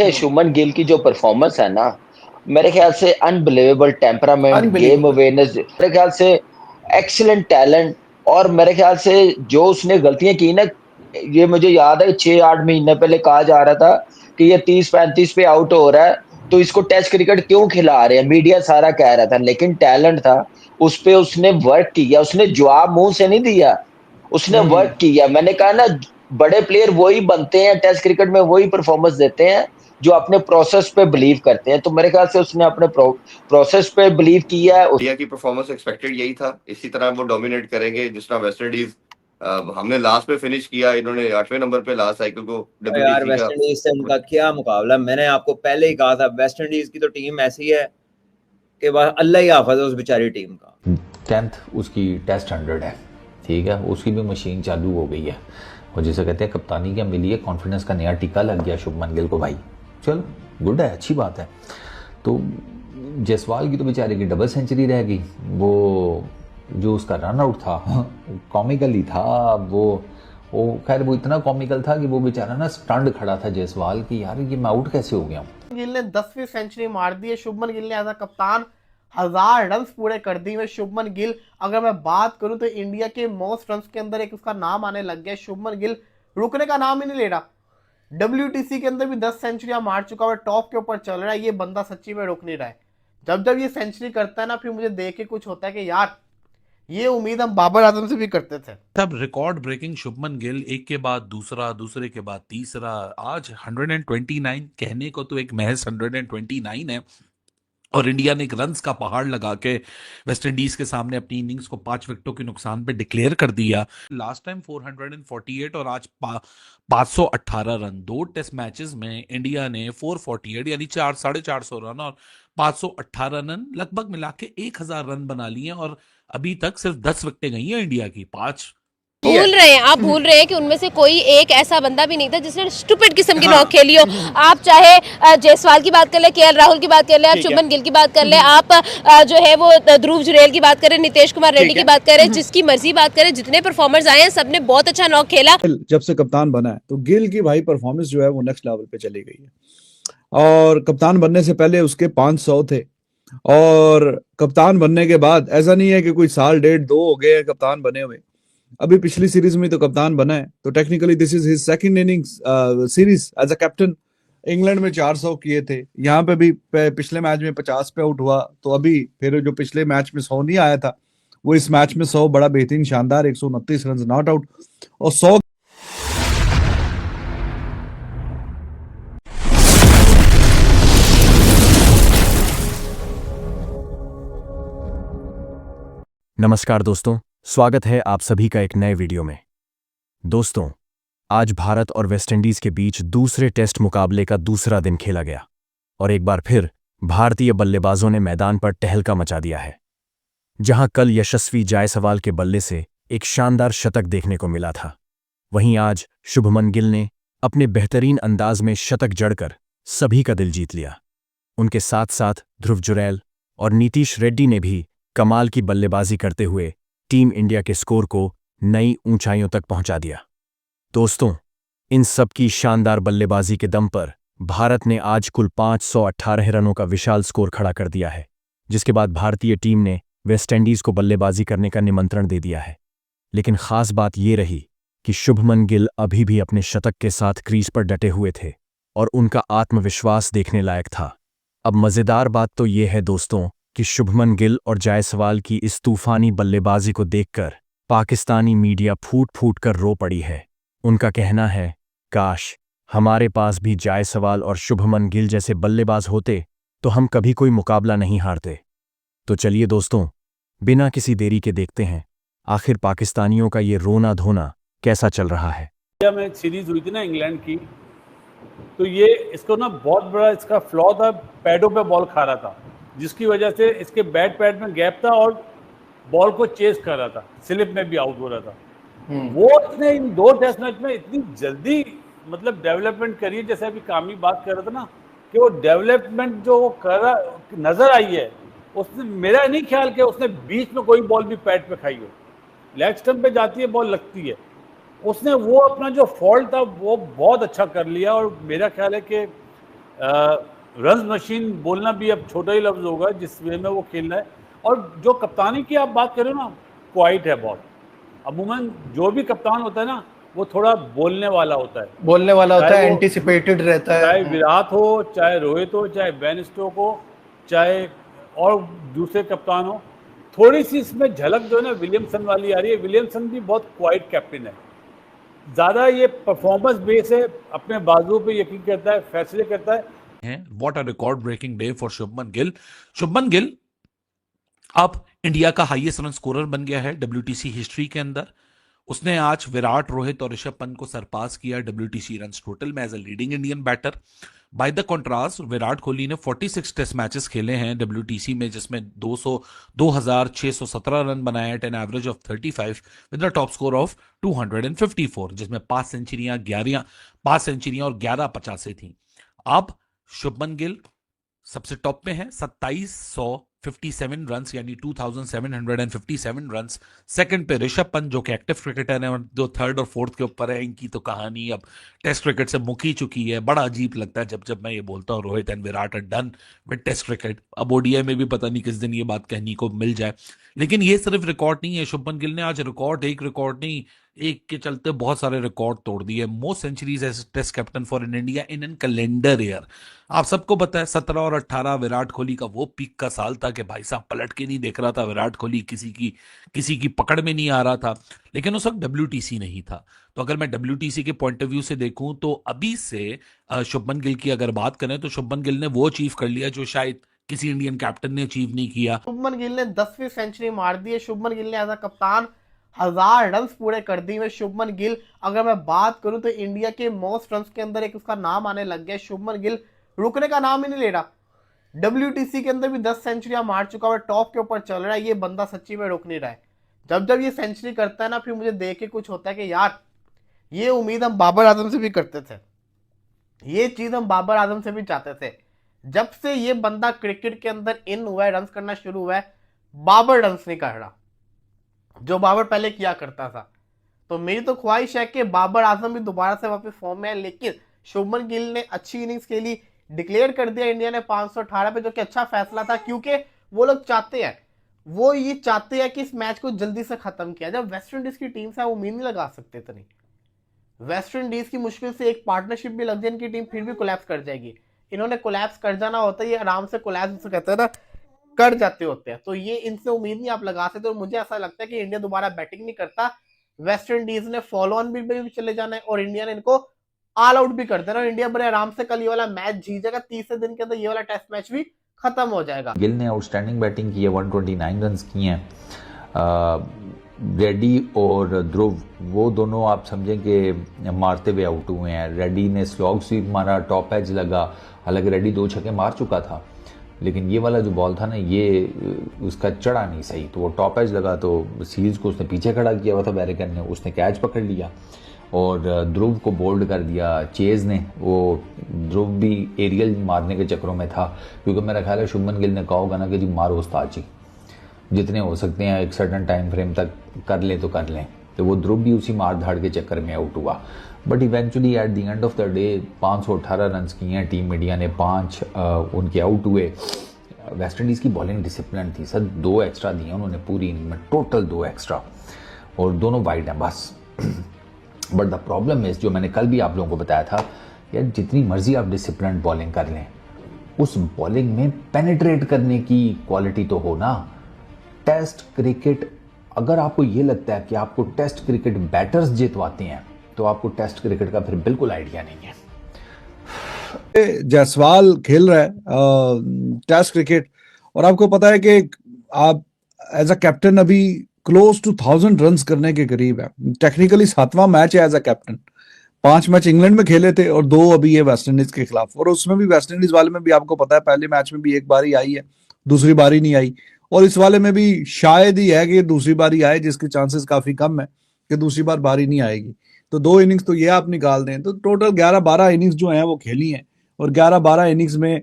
शुभमन गिल की जो परफॉर्मेंस है ना, मेरे ख्याल से unbelievable temperament, game unbelievable. Awareness, मेरे ख्याल से एक्सीलेंट टैलेंट। और मेरे ख्याल से जो उसने गलतियां की ना, ये मुझे याद है 6-8 महीने पहले कहा जा रहा था कि ये 30-35 पे आउट हो रहा है, तो इसको टेस्ट क्रिकेट क्यों खिला रहे हैं, मीडिया सारा कह रहा था। लेकिन टैलेंट था, उस पे उसने वर्क किया, उसने जवाब मुंह से नहीं दिया, उसने वर्क किया। मैंने कहा ना, बड़े प्लेयर वही बनते हैं टेस्ट क्रिकेट में, वही परफॉर्मेंस देते हैं जो अपने प्रोसेस पे बिलीव करते हैं। तो मेरे ख्याल से उसने अपने प्रोसेस पे बिलीव किया है। इंडिया की परफॉर्मेंस एक्सपेक्टेड यही था, इसी तरह वो डोमिनेट करेंगे जिस तरह वेस्ट इंडीज हमने लास्ट पे फिनिश किया, इन्होंने 8वें नंबर पे लास्ट साइकिल को यार डब्ल्यूटीसी वेस्ट का। इंडीज से उनका क्या मुकाबला, मैंने आपको पहले ही कहा था वेस्ट इंडीज की तो टीम ऐसी है कि बस अल्लाह ही हाफिज है उस बेचारी टीम का। 10th उसकी टेस्ट 100 है, ठीक है, उसकी भी मशीन चालू हो गई है। और जिसे कहते हैं कप्तानी क्या मिली है, कॉन्फिडेंस का नया टीका लग गया शुभमन गिल को भाई। चलो गुड है, अच्छी बात है। तो जायसवाल की तो बेचारे की डबल सेंचुरी रह गई। वो जो उसका रन आउट था कॉमिकल ही था। वो खैर वो इतना कॉमिकल था कि वो बेचारा ना स्टंड खड़ा था जायसवाल की, यार ये मैं आउट कैसे हो गया हूँ। गिल ने 10वीं सेंचुरी मार दी है। शुभमन गिल ने एज अ कप्तान 1000 रन पूरे कर दिए। शुभमन गिल, अगर मैं बात करूं तो इंडिया के मोस्ट रन के अंदर एक उसका नाम आने लग गया। शुभमन गिल रुकने का नाम ही नहीं ले रहा। WTC के अंदर भी 10 सेंचुरियां मार चुका है, टॉप के ऊपर चल रहा है। ये बंदा सच्ची में रुक नहीं रहा है। जब जब ये सेंचुरी करता है ना, फिर मुझे देख के कुछ होता है कि यार ये उम्मीद हम बाबर आजम से भी करते थे। तब रिकॉर्ड ब्रेकिंग शुभमन गिल एक के बाद दूसरा, दूसरे के बाद तीसरा, आज 129 कहने को तो एक महज 129 है। और इंडिया ने एक रन्स का पहाड़ लगा के वेस्ट इंडीज के सामने अपनी इनिंग्स को 5 विकेटों के नुकसान पे डिक्लेयर कर दिया। लास्ट टाइम 448 और आज 518 रन। 2 टेस्ट मैचेस में इंडिया ने 448 यानी 450 रन और 518 रन लगभग मिला के 1000 रन बना लिए। और अभी तक सिर्फ 10 विकेटें गई हैं इंडिया की, 5 भूल रहे हैं आप, भूल रहे हैं कि उनमें से कोई एक ऐसा बंदा भी नहीं था जिसने स्टूपिड किस्म की नॉक खेली हो। आप चाहे जायसवाल की बात कर ले, केएल राहुल की बात कर ले, आप शुभमन गिल की बात कर ले, आप जो है वो ध्रुव जुरेल की बात करें, नितेश कुमार रेड्डी की बात करें, जिसकी मर्जी बात करें, जितने परफॉर्मर्स आए हैं सबने बहुत अच्छा नॉक खेला। जब से कप्तान बना है तो गिल की भाई परफॉर्मेंस जो है वो नेक्स्ट लेवल पे चली गई है। और कप्तान बनने से पहले उसके 500 थे, और कप्तान बनने के बाद ऐसा नहीं है कि कोई साल डेढ़ दो हो गए कप्तान बने हुए। अभी पिछली सीरीज में तो कप्तान बना है, तो technically this is his second innings series as a captain. England में 400 किए थे, यहाँ पे भी पिछले मैच में 50 पे आउट हुआ, तो अभी फिर जो पिछले मैच में 100 नहीं आया था वो इस मैच में 100, बड़ा बेहतरीन शानदार 129 रन नॉट आउट और 100। नमस्कार दोस्तों, स्वागत है आप सभी का एक नए वीडियो में। दोस्तों, आज भारत और वेस्टइंडीज के बीच दूसरे टेस्ट मुकाबले का दूसरा दिन खेला गया और एक बार फिर भारतीय बल्लेबाजों ने मैदान पर तहलका मचा दिया है। जहां कल यशस्वी जायसवाल के बल्ले से एक शानदार शतक देखने को मिला था, वहीं आज शुभमन गिल ने अपने बेहतरीन अंदाज में शतक जड़कर सभी का दिल जीत लिया। उनके साथ साथ ध्रुव जुरैल और नीतीश रेड्डी ने भी कमाल की बल्लेबाजी करते हुए टीम इंडिया के स्कोर को नई ऊंचाइयों तक पहुंचा दिया। दोस्तों, इन सब की शानदार बल्लेबाजी के दम पर भारत ने आज कुल 518 रनों का विशाल स्कोर खड़ा कर दिया है, जिसके बाद भारतीय टीम ने वेस्टइंडीज को बल्लेबाजी करने का निमंत्रण दे दिया है। लेकिन खास बात यह रही कि शुभमन गिल अभी भी अपने शतक के साथ क्रीज पर डटे हुए थे और उनका आत्मविश्वास देखने लायक था। अब मजेदार बात तो यह है दोस्तों कि शुभमन गिल और जायसवाल की इस तूफानी बल्लेबाजी को देखकर पाकिस्तानी मीडिया फूट फूट कर रो पड़ी है। उनका कहना है, काश हमारे पास भी जायसवाल और शुभमन गिल जैसे बल्लेबाज होते तो हम कभी कोई मुकाबला नहीं हारते। तो चलिए दोस्तों, बिना किसी देरी के देखते हैं आखिर पाकिस्तानियों का ये रोना धोना कैसा चल रहा है। इंडिया में सीरीज हुई थी ना इंग्लैंड की, तो ये इसको ना बहुत बड़ा इसका फ्लॉ था, पैडों पे बॉल खा रहा था, जिसकी वजह से इसके बैट पैड में गैप था और बॉल को चेस कर रहा था, स्लिप में भी आउट हो रहा था। वो इसने इन 2 टेस्ट मैच में इतनी जल्दी मतलब डेवलपमेंट करी है, जैसे अभी कामी बात कर रहा था ना कि वो डेवलपमेंट जो वो कर रहा नजर आई है। उसने, मेरा नहीं ख्याल कि उसने बीच में कोई बॉल भी पैड पे खाई हो, लेग स्टंप पे जाती है बॉल, लगती है। उसने वो अपना जो फॉल्ट था वो बहुत अच्छा कर लिया और मेरा ख्याल है कि रन मशीन बोलना भी अब छोटा ही लफ्ज होगा जिस वे में वो खेल रहा है। और जो कप्तानी की आप बात करें ना, क्वाइट है बहुत। अमूमन जो भी कप्तान होता है ना, वो थोड़ा बोलने वाला होता है, बोलने वाला होता है, चाहे वो एंटिसिपेटेड रहता है। चाहे विराट हो, चाहे रोहित हो, चाहे बेन स्टोक हो, चाहे और दूसरे कप्तान हो। थोड़ी सी इसमें झलक जो है ना विलियमसन वाली आ रही है। विलियमसन भी बहुत क्वाइट कैप्टन है, ज्यादा ये परफॉर्मेंस बेस है, अपने बाजू पे यकीन करता है, फैसले करता है। What a record breaking day for Shubman Gill. Shubman Gill अब इंडिया का हाईएस्ट रन स्कोरर बन गया है WTC हिस्ट्री के अंदर। उसने आज विराट, रोहित और ऋषभ पंत को सरपास किया WTC रन टोटल में as a leading Indian batter. By the contrast Virat Kohli ने 46 टेस्ट मैचेस खेले हैं WTC में, जिसमें 2617 रन बनाए at an average of 35 with the top score of 254, जिसमें 5 सेंचुरियां और 11 पचासे थी। अब शुभमन गिल सबसे टॉप में है 2757 रन्स यानी 2757 रन्स। सेकंड पे ऋषभ पंत जो कि एक्टिव क्रिकेटर है, और जो थर्ड और फोर्थ के ऊपर है इनकी तो कहानी अब टेस्ट क्रिकेट से मुक ही चुकी है। बड़ा अजीब लगता है जब मैं ये बोलता हूँ Rohit and Virat are done with test cricket. अब ODI में भी पता नहीं किस दिन ये बात कहने को मिल जाए। लेकिन ये सिर्फ रिकॉर्ड नहीं है, शुभमन गिल ने आज एक रिकॉर्ड नहीं, एक के चलते बहुत सारे रिकॉर्ड तोड़ दिए। Most centuries as test captain for in India in an calendar year. आप सबको पता है 17 और 18 विराट कोहली का वो पीक का साल था कि भाई साहब पलट के नहीं देख रहा था विराट कोहली, किसी की पकड़ में नहीं आ रहा था। लेकिन उस वक्त WTC नहीं था। तो अगर मैं WTC के पॉइंट ऑफ व्यू से देखूं तो अभी से शुभमन गिल की अगर बात करें तो शुभमन गिल ने वो अचीव कर लिया जो शायद किसी इंडियन कैप्टन ने अचीव नहीं किया। शुभमन गिल ने 10वीं सेंचुरी मार दी है। शुभमन गिल ने एज अ कप्तान 1000 रन पूरे कर दिए हुए। शुभमन गिल अगर मैं बात करूं तो इंडिया के मोस्ट रन के अंदर एक उसका नाम आने लग गया। शुभमन गिल रुकने का नाम ही नहीं ले रहा। WTC के अंदर भी 10 सेंचुरियां मार चुका है, टॉप के ऊपर चल रहा है। ये बंदा सच्ची में रुक नहीं रहा है। जब ये सेंचुरी करता है ना, फिर मुझे देख के कुछ होता है कि यार ये उम्मीद हम बाबर आजम से भी करते थे, ये चीज हम बाबर आजम से भी चाहते थे। जब से ये बंदा क्रिकेट के अंदर इन हुआ है, रन करना शुरू हुआ है, बाबर रन नहीं कर रहा जो बाबर पहले किया करता था। तो मेरी तो ख्वाहिश है कि बाबर आजम भी दोबारा से वापस फॉर्म में है। लेकिन शुभमन गिल ने अच्छी इनिंग्स खेली, डिक्लेयर कर दिया इंडिया ने 518 पे, जो कि अच्छा फैसला था क्योंकि वो लोग चाहते हैं, वो ये चाहते हैं कि इस मैच को जल्दी से खत्म किया। जब वेस्ट इंडीज की टीम से उम्मीद नहीं लगा सकते इतनी। वेस्ट इंडीज की मुश्किल से एक पार्टनरशिप भी लग जाए इनकी टीम, फिर भी कोलैप्स कर जाएगी। इन्होंने कोलैप्स कर जाना होता है, ये आराम से कोलैप्स कहते हैं ना, कर जाते होते हैं। तो ये इनसे उम्मीद नहीं आप लगा सकते। और मुझे ऐसा लगता है कि इंडिया दोबारा बैटिंग नहीं करता। वेस्ट इंडीज ने फॉलो ऑन भी चले जाना है और इंडिया ने इनको ऑल आउट भी कर देना। इंडिया बड़े आराम से कल ये वाला मैच जीत जाएगा। 30 दिन के अंदर ये वाला टेस्ट मैच भी खत्म हो जाएगा। गिल ने आउटस्टैंडिंग बैटिंग की है, 129 रन किए हैं। रेड्डी और ध्रुव वो दोनों आप समझें कि मारते हुए आउट हुए हैं। रेड्डी ने स्लॉग स्वीप मारा, टॉप एज लगा, हालांकि रेड्डी 2 छक्के मार चुका था, लेकिन ये वाला जो बॉल था ना ये उसका चढ़ा नहीं सही, तो वो टॉप एज लगा तो सीरीज को उसने पीछे खड़ा किया हुआ था बैरिकर ने, उसने कैच पकड़ लिया और ध्रुव को बोल्ड कर दिया चेज ने। वो ध्रुव भी एरियल मारने के चक्करों में था, क्योंकि मेरा ख्याल है शुभमन गिल ने कहा होगा ना कि जी मारो उस्ताद जी, जितने हो सकते हैं एक सर्टन टाइम फ्रेम तक कर लें तो कर लें। तो वो ध्रुव भी उसी मार धाड़ के चक्कर में आउट हुआ। But eventually at the end of the day 518 run किए हैं टीम इंडिया ने, 5 उनके आउट हुए। वेस्ट इंडीज़ की बॉलिंग डिसिप्लिन थी सर, 2 एक्स्ट्रा दिए उन्होंने पूरी इनिंग में, टोटल 2 एक्स्ट्रा, और दोनों वाइड हैं बस। बट द प्रॉब्लम इज, जो मैंने कल भी आप लोगों को बताया था, यार जितनी मर्जी आप डिसिप्लिन बॉलिंग कर लें, उस बॉलिंग में पेनिट्रेट करने की क्वालिटी तो हो ना। टेस्ट क्रिकेट, अगर आपको ये लगता है कि आपको टेस्ट क्रिकेट बैटर्स जितवाते हैं, तो आपको टेस्ट क्रिकेट का फिर बिल्कुल आइडिया नहीं है। जायसवाल खेल रहा है टेस्ट क्रिकेट, और आपको पता है कि आप एज अ कैप्टन अभी क्लोज टू 1000 रन करने के करीब है। टेक्निकली 7वां मैच है as a captain. 5 match England में खेले थे और 2 अभी ये वेस्ट इंडीज के खिलाफ, और उसमें भी वेस्ट इंडीज वाले में भी आपको पता है पहले मैच में भी एक बारी आई है, दूसरी बारी नहीं आई, और इस वाले में भी शायद ही है कि दूसरी बारी आए, जिसके चांसेस काफी कम है कि दूसरी बार बारी नहीं आएगी। तो 2 इनिंग्स तो ये आप निकाल दें, तो टोटल 11-12 इनिंग्स जो हैं वो खेली हैं, और 11-12 इनिंग्स में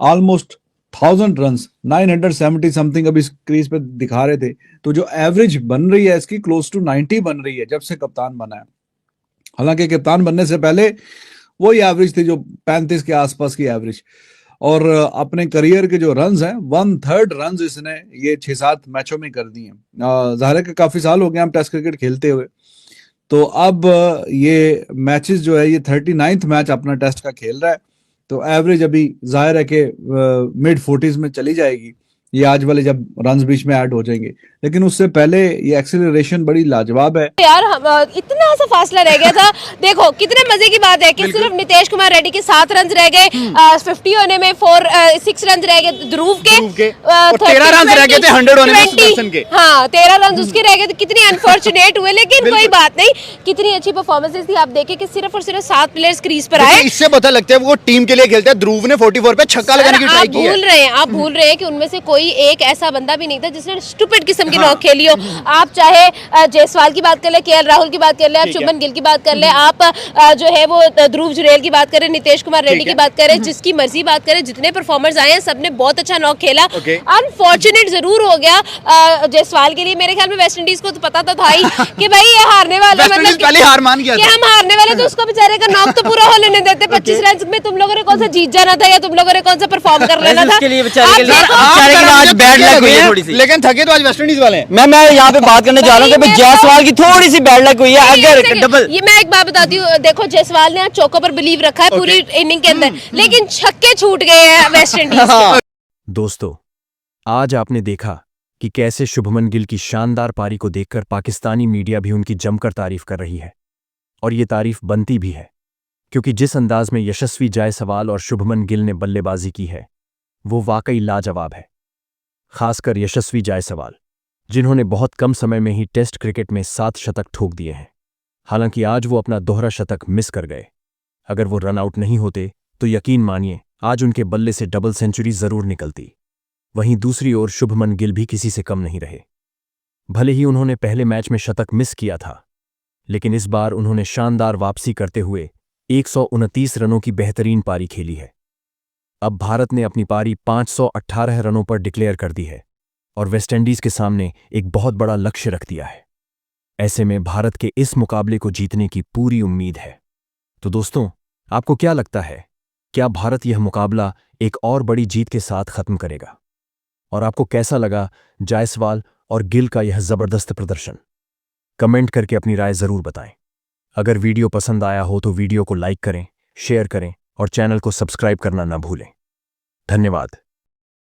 ऑलमोस्ट 1000 रन, 970 समथिंग अभी क्रीज पे दिखा रहे थे। तो जो एवरेज बन रही है इसकी क्लोज टू 90 बन रही है जब से कप्तान बना है। हालांकि कप्तान बनने से पहले वही एवरेज थी जो 35 के आसपास की एवरेज। और अपने करियर के जो रन्स हैं 1/3 रन्स इसने ये 6-7 मैचों में कर दिए हैं। ज़ाहिर है कि काफी साल हो गए हम टेस्ट क्रिकेट खेलते हुए, तो अब ये मैचेस जो है ये 39th मैच अपना टेस्ट का खेल रहा है, तो एवरेज अभी जाहिर है कि मिड 40s में चली जाएगी ये आज वाले जब रन्स बीच में ऐड हो जाएंगे, लेकिन उससे पहले ये एक्सेलरेशन बड़ी लाजवाब है यार। इतना सा फासला रह गया था। देखो कितने मजे की बात है कि सिर्फ नितेश कुमार रेड्डी के 7 रन रह गए, 50 होने में 6 रन रह गए ध्रुव के, और 13 रन रह गए थे 100 होने में सुदर्शन के। हाँ 13 रन उसके रह गए थे, कितने अनफॉर्चुनेट हुए, लेकिन कोई बात नहीं, कितनी अच्छी परफॉर्मेंसेस थी। आप देखें कि सिर्फ और सिर्फ 7 प्लेयर्स क्रीज पर आए, इससे पता लगता है वो टीम के लिए खेलते हैं। ध्रुव ने 44 पे छक्का लगाने की ट्राई की है। आप भूल रहे हैं कि उनमें से कोई एक ऐसा बंदा भी नहीं था जिसने स्टूपिड किस्म की नॉक खेली हो। आप चाहे जायसवाल की बात कर ले, केएल राहुल की बात कर ले, आप शुभमन गिल की बात कर ले, आप जो है वो ध्रुव जुरेल की बात करें, नितेश कुमार रेड्डी की बात करें, जिसकी मर्जी बात करें, जितने परफॉर्मर्स आए हैं सबने बहुत अच्छा नॉक खेला। अनफॉर्चुनेट जरूर हो गया जायसवाल के लिए। मेरे ख्याल में वेस्ट इंडीज को तो पता था ही कि भाई ये हारने वाले, मतलब पहले हार मान गया कि हम हारने वाले, तो उसको बेचारे का नॉक तो पूरा हो लेने देते। 25 रन में तुम लोगों ने कौन सा जीत जाना था या तुम लोगों ने कौन सा परफॉर्म कर लेना था। लेकिन थके तो आज वेस्ट इंडीज वाले हैं। मैं यहाँ पे बात करने जा रहा हूँ कि जायसवाल की थोड़ी सी बैड लक हुई है। अगर डबल, ये मैं एक बात बताती हूँ, देखो जायसवाल ने आज चौकों पर बिलीव रखा है पूरी इनिंग के अंदर, लेकिन छक्के छूट गए हैं वेस्ट इंडीज। दोस्तों, आज आपने देखा कि कैसे शुभमन गिल की शानदार पारी को देखकर पाकिस्तानी मीडिया भी उनकी जमकर तारीफ कर रही है, और ये तारीफ बनती भी है, क्योंकि जिस अंदाज में यशस्वी जायसवाल और शुभमन गिल ने बल्लेबाजी की है वो वाकई लाजवाब है। खासकर यशस्वी जायसवाल, जिन्होंने बहुत कम समय में ही टेस्ट क्रिकेट में 7 शतक ठोक दिए हैं। हालांकि आज वो अपना दोहरा शतक मिस कर गए। अगर वो रन आउट नहीं होते तो यकीन मानिए आज उनके बल्ले से डबल सेंचुरी जरूर निकलती। वहीं दूसरी ओर शुभमन गिल भी किसी से कम नहीं रहे। भले ही उन्होंने पहले मैच में शतक मिस किया था, लेकिन इस बार उन्होंने शानदार वापसी करते हुए 129 रनों की बेहतरीन पारी खेली है। अब भारत ने अपनी पारी 518 रनों पर डिक्लेयर कर दी है और वेस्टइंडीज के सामने एक बहुत बड़ा लक्ष्य रख दिया है। ऐसे में भारत के इस मुकाबले को जीतने की पूरी उम्मीद है। तो दोस्तों, आपको क्या लगता है, क्या भारत यह मुकाबला एक और बड़ी जीत के साथ खत्म करेगा? और आपको कैसा लगा जायसवाल और गिल का यह जबरदस्त प्रदर्शन? कमेंट करके अपनी राय जरूर बताएं। अगर वीडियो पसंद आया हो तो वीडियो को लाइक करें, शेयर करें और चैनल को सब्सक्राइब करना ना भूलें। धन्यवाद।